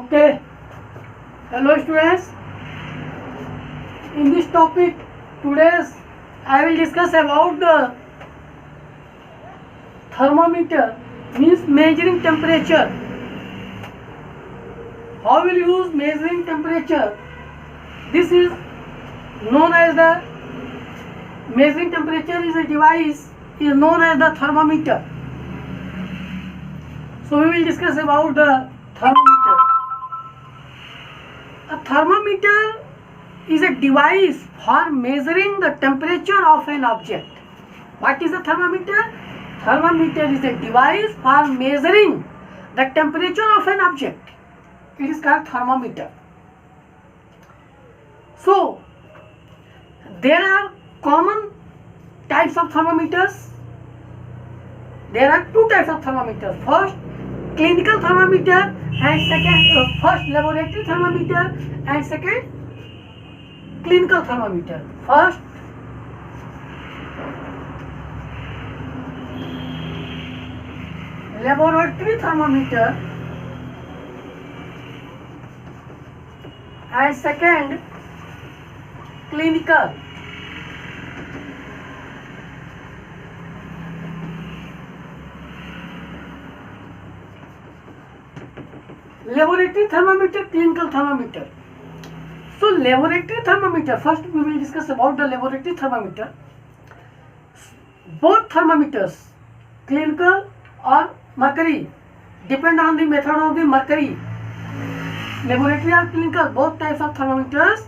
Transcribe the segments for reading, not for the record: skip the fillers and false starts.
Okay, hello students. In this topic, today's I will discuss about the thermometer, means measuring temperature. How will you use measuring temperature? This is known as the measuring temperature is a device is known as the thermometer. So we will discuss about the thermometer. A thermometer is a device for measuring the temperature of an object. What is a thermometer? Thermometer is a device for measuring the temperature of an object. It is called thermometer. So, there are common types of thermometers. There are two types of thermometers. First, clinical thermometer, and second, first laboratory thermometer, and second, clinical thermometer. First, laboratory thermometer, and second, clinical. Laboratory thermometer, clinical thermometer. So laboratory thermometer, first we will discuss about the laboratory thermometer. Both thermometers, clinical or mercury, depend on the method of the mercury. Laboratory or clinical, both types of thermometers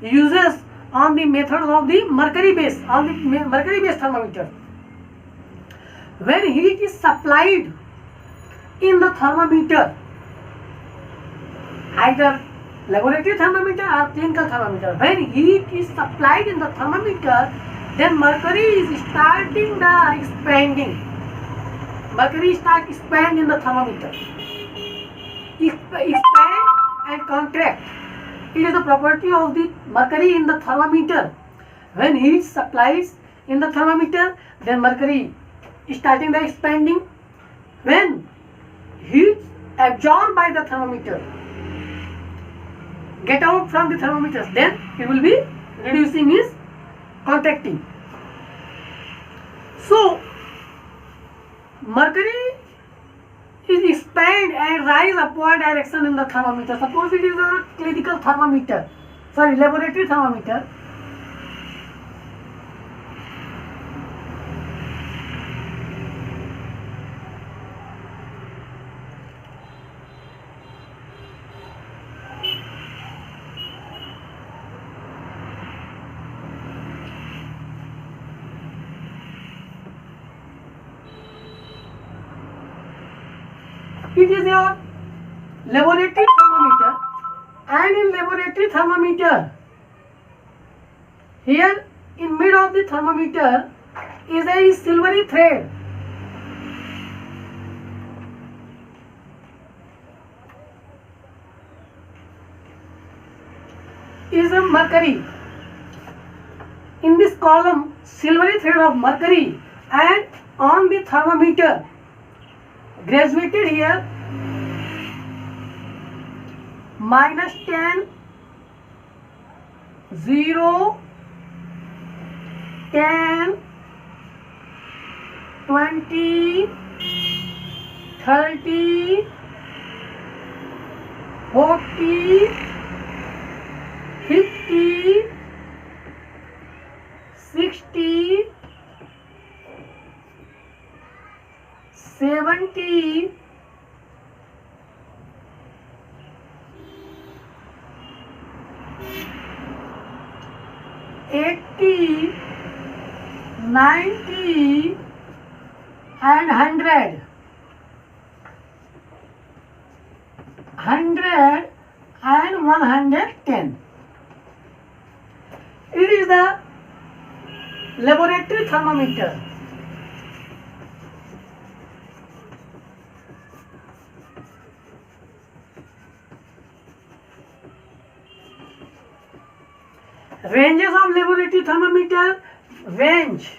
uses on the method of the mercury base, on the mercury based thermometer. When heat is supplied in the thermometer, either laboratory thermometer or clinical thermometer, when heat is supplied in the thermometer, then mercury is starting the expanding. Mercury starts expand in the thermometer. Expand and contract. It is the property of the mercury in the thermometer. When heat supplies in the thermometer, then mercury is starting the expanding. When heat absorbed by the thermometer get out from the thermometers, then it will be reducing, is contracting. So mercury is expand and rise upward direction in the thermometer. Suppose it is a clinical thermometer, laboratory thermometer. It is your laboratory thermometer, and in laboratory thermometer, here in mid of the thermometer is a silvery thread. Is a mercury. In this column, silvery thread of mercury, and on the thermometer graduated here -10, 0, 10, 20, 30, 40, 50, 60, 70, 80, 90, and 100. 100 and 110. It is the laboratory thermometer. Ranges of laboratory thermometer range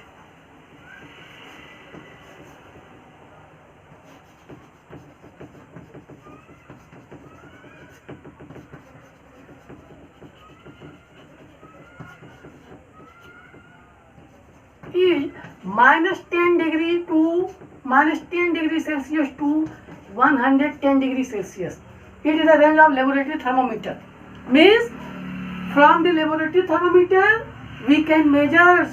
is -10 degree to -10 degree Celsius to 110 degree Celsius. It is the range of laboratory thermometer. Means from the laboratory thermometer we can measure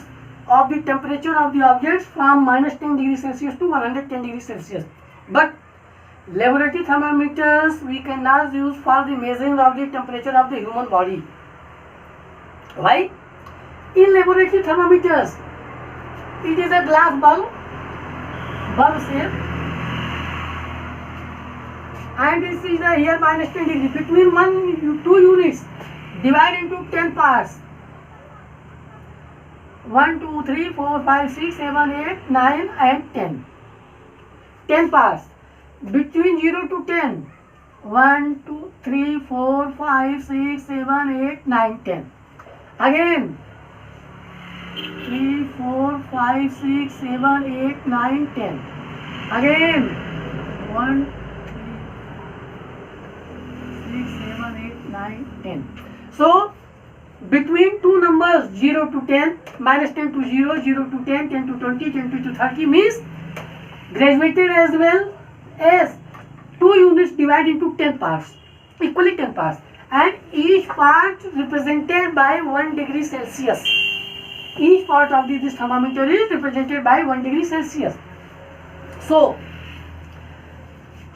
of the temperature of the objects from -10 degree Celsius to 110 degree Celsius. But laboratory thermometers we cannot use for the measuring of the temperature of the human body. Why? In laboratory thermometers, it is a glass bulb shape, and this is a here -10 degree. Between 2 units, divide into 10 parts. 1, 2, 3, 4, 5, 6, 7, 8, 9 and 10. 10 parts. Between 0 to 10. 1, 2, 3, 4, 5, 6, 7, 8, 9, 10. Again 3, 4, 5, 6, 7, 8, 9, 10. Again 1, 3, 6, 7, 8, 9, 10. So between two numbers 0 to 10, -10 to 0, 0 to 10, 10 to 20, 20 to 30 means graduated as well as 2 units divided into 10 parts, equally 10 parts, and each part represented by 1 degree Celsius. Each part of this thermometer is represented by 1 degree Celsius. So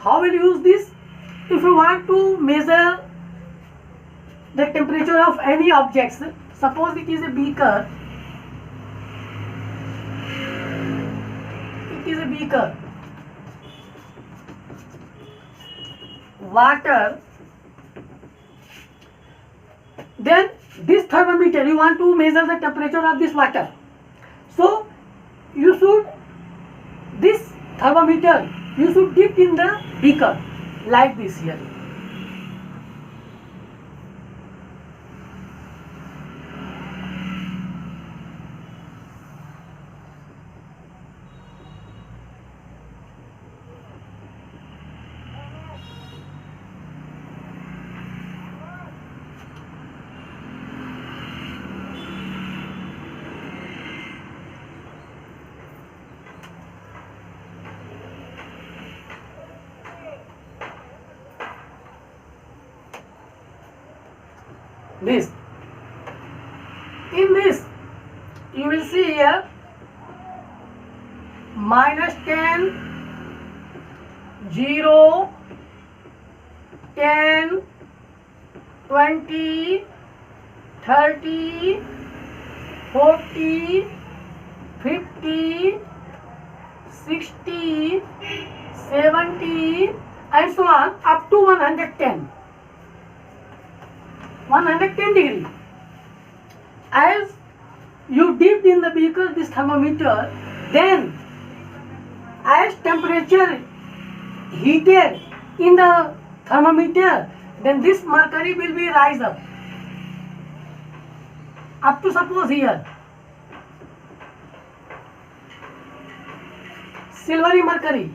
how will you use this? If you want to measure the temperature of any objects, suppose it is a beaker, water, then this thermometer you want to measure the temperature of this water. So you should, this thermometer you should dip in the beaker like this here. This. In this, you will see here -10, 0, 10, 20, 30, 40, 50, 60, 70 and so on up to 110. 110 degree. As you dipped in the beaker this thermometer, then as temperature heated in the thermometer, then this mercury will be rise up to suppose here silvery mercury.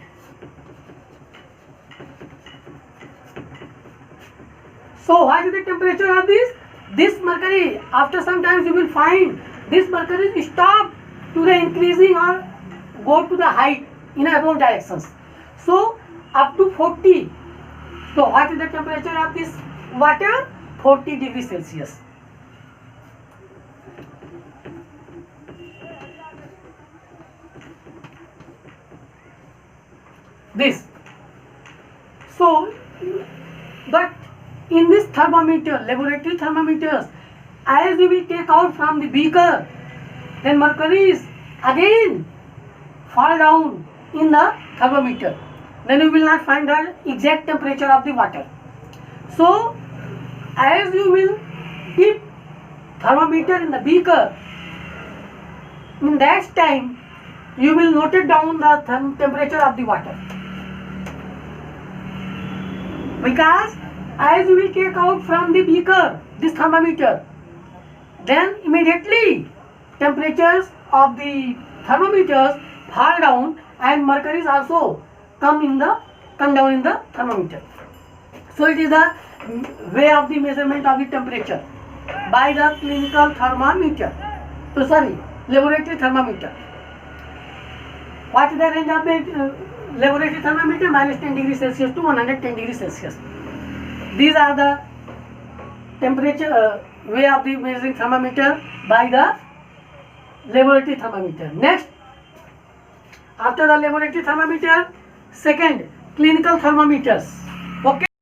So what is the temperature of this? This mercury, after some time you will find this mercury stop to the increasing or go to the height in above directions. So up to 40. So what is the temperature of this water? 40 degrees Celsius. This. So, but in this thermometer, laboratory thermometers, as we will take out from the beaker, then mercury is again fall down in the thermometer. Then you will not find the exact temperature of the water. So, as you will dip thermometer in the beaker, in that time you will note it down the temperature of the water. Because as we take out from the beaker this thermometer, then immediately temperatures of the thermometers fall down and mercury is also come down in the thermometer. So it is the way of the measurement of the temperature by the clinical thermometer. So sorry, laboratory thermometer. What is the range of the laboratory thermometer? Minus 10 degrees Celsius to 110 degrees Celsius. These are the temperature way of the measuring thermometer by the laboratory thermometer. Next, after the laboratory thermometer, second, clinical thermometers. Okay.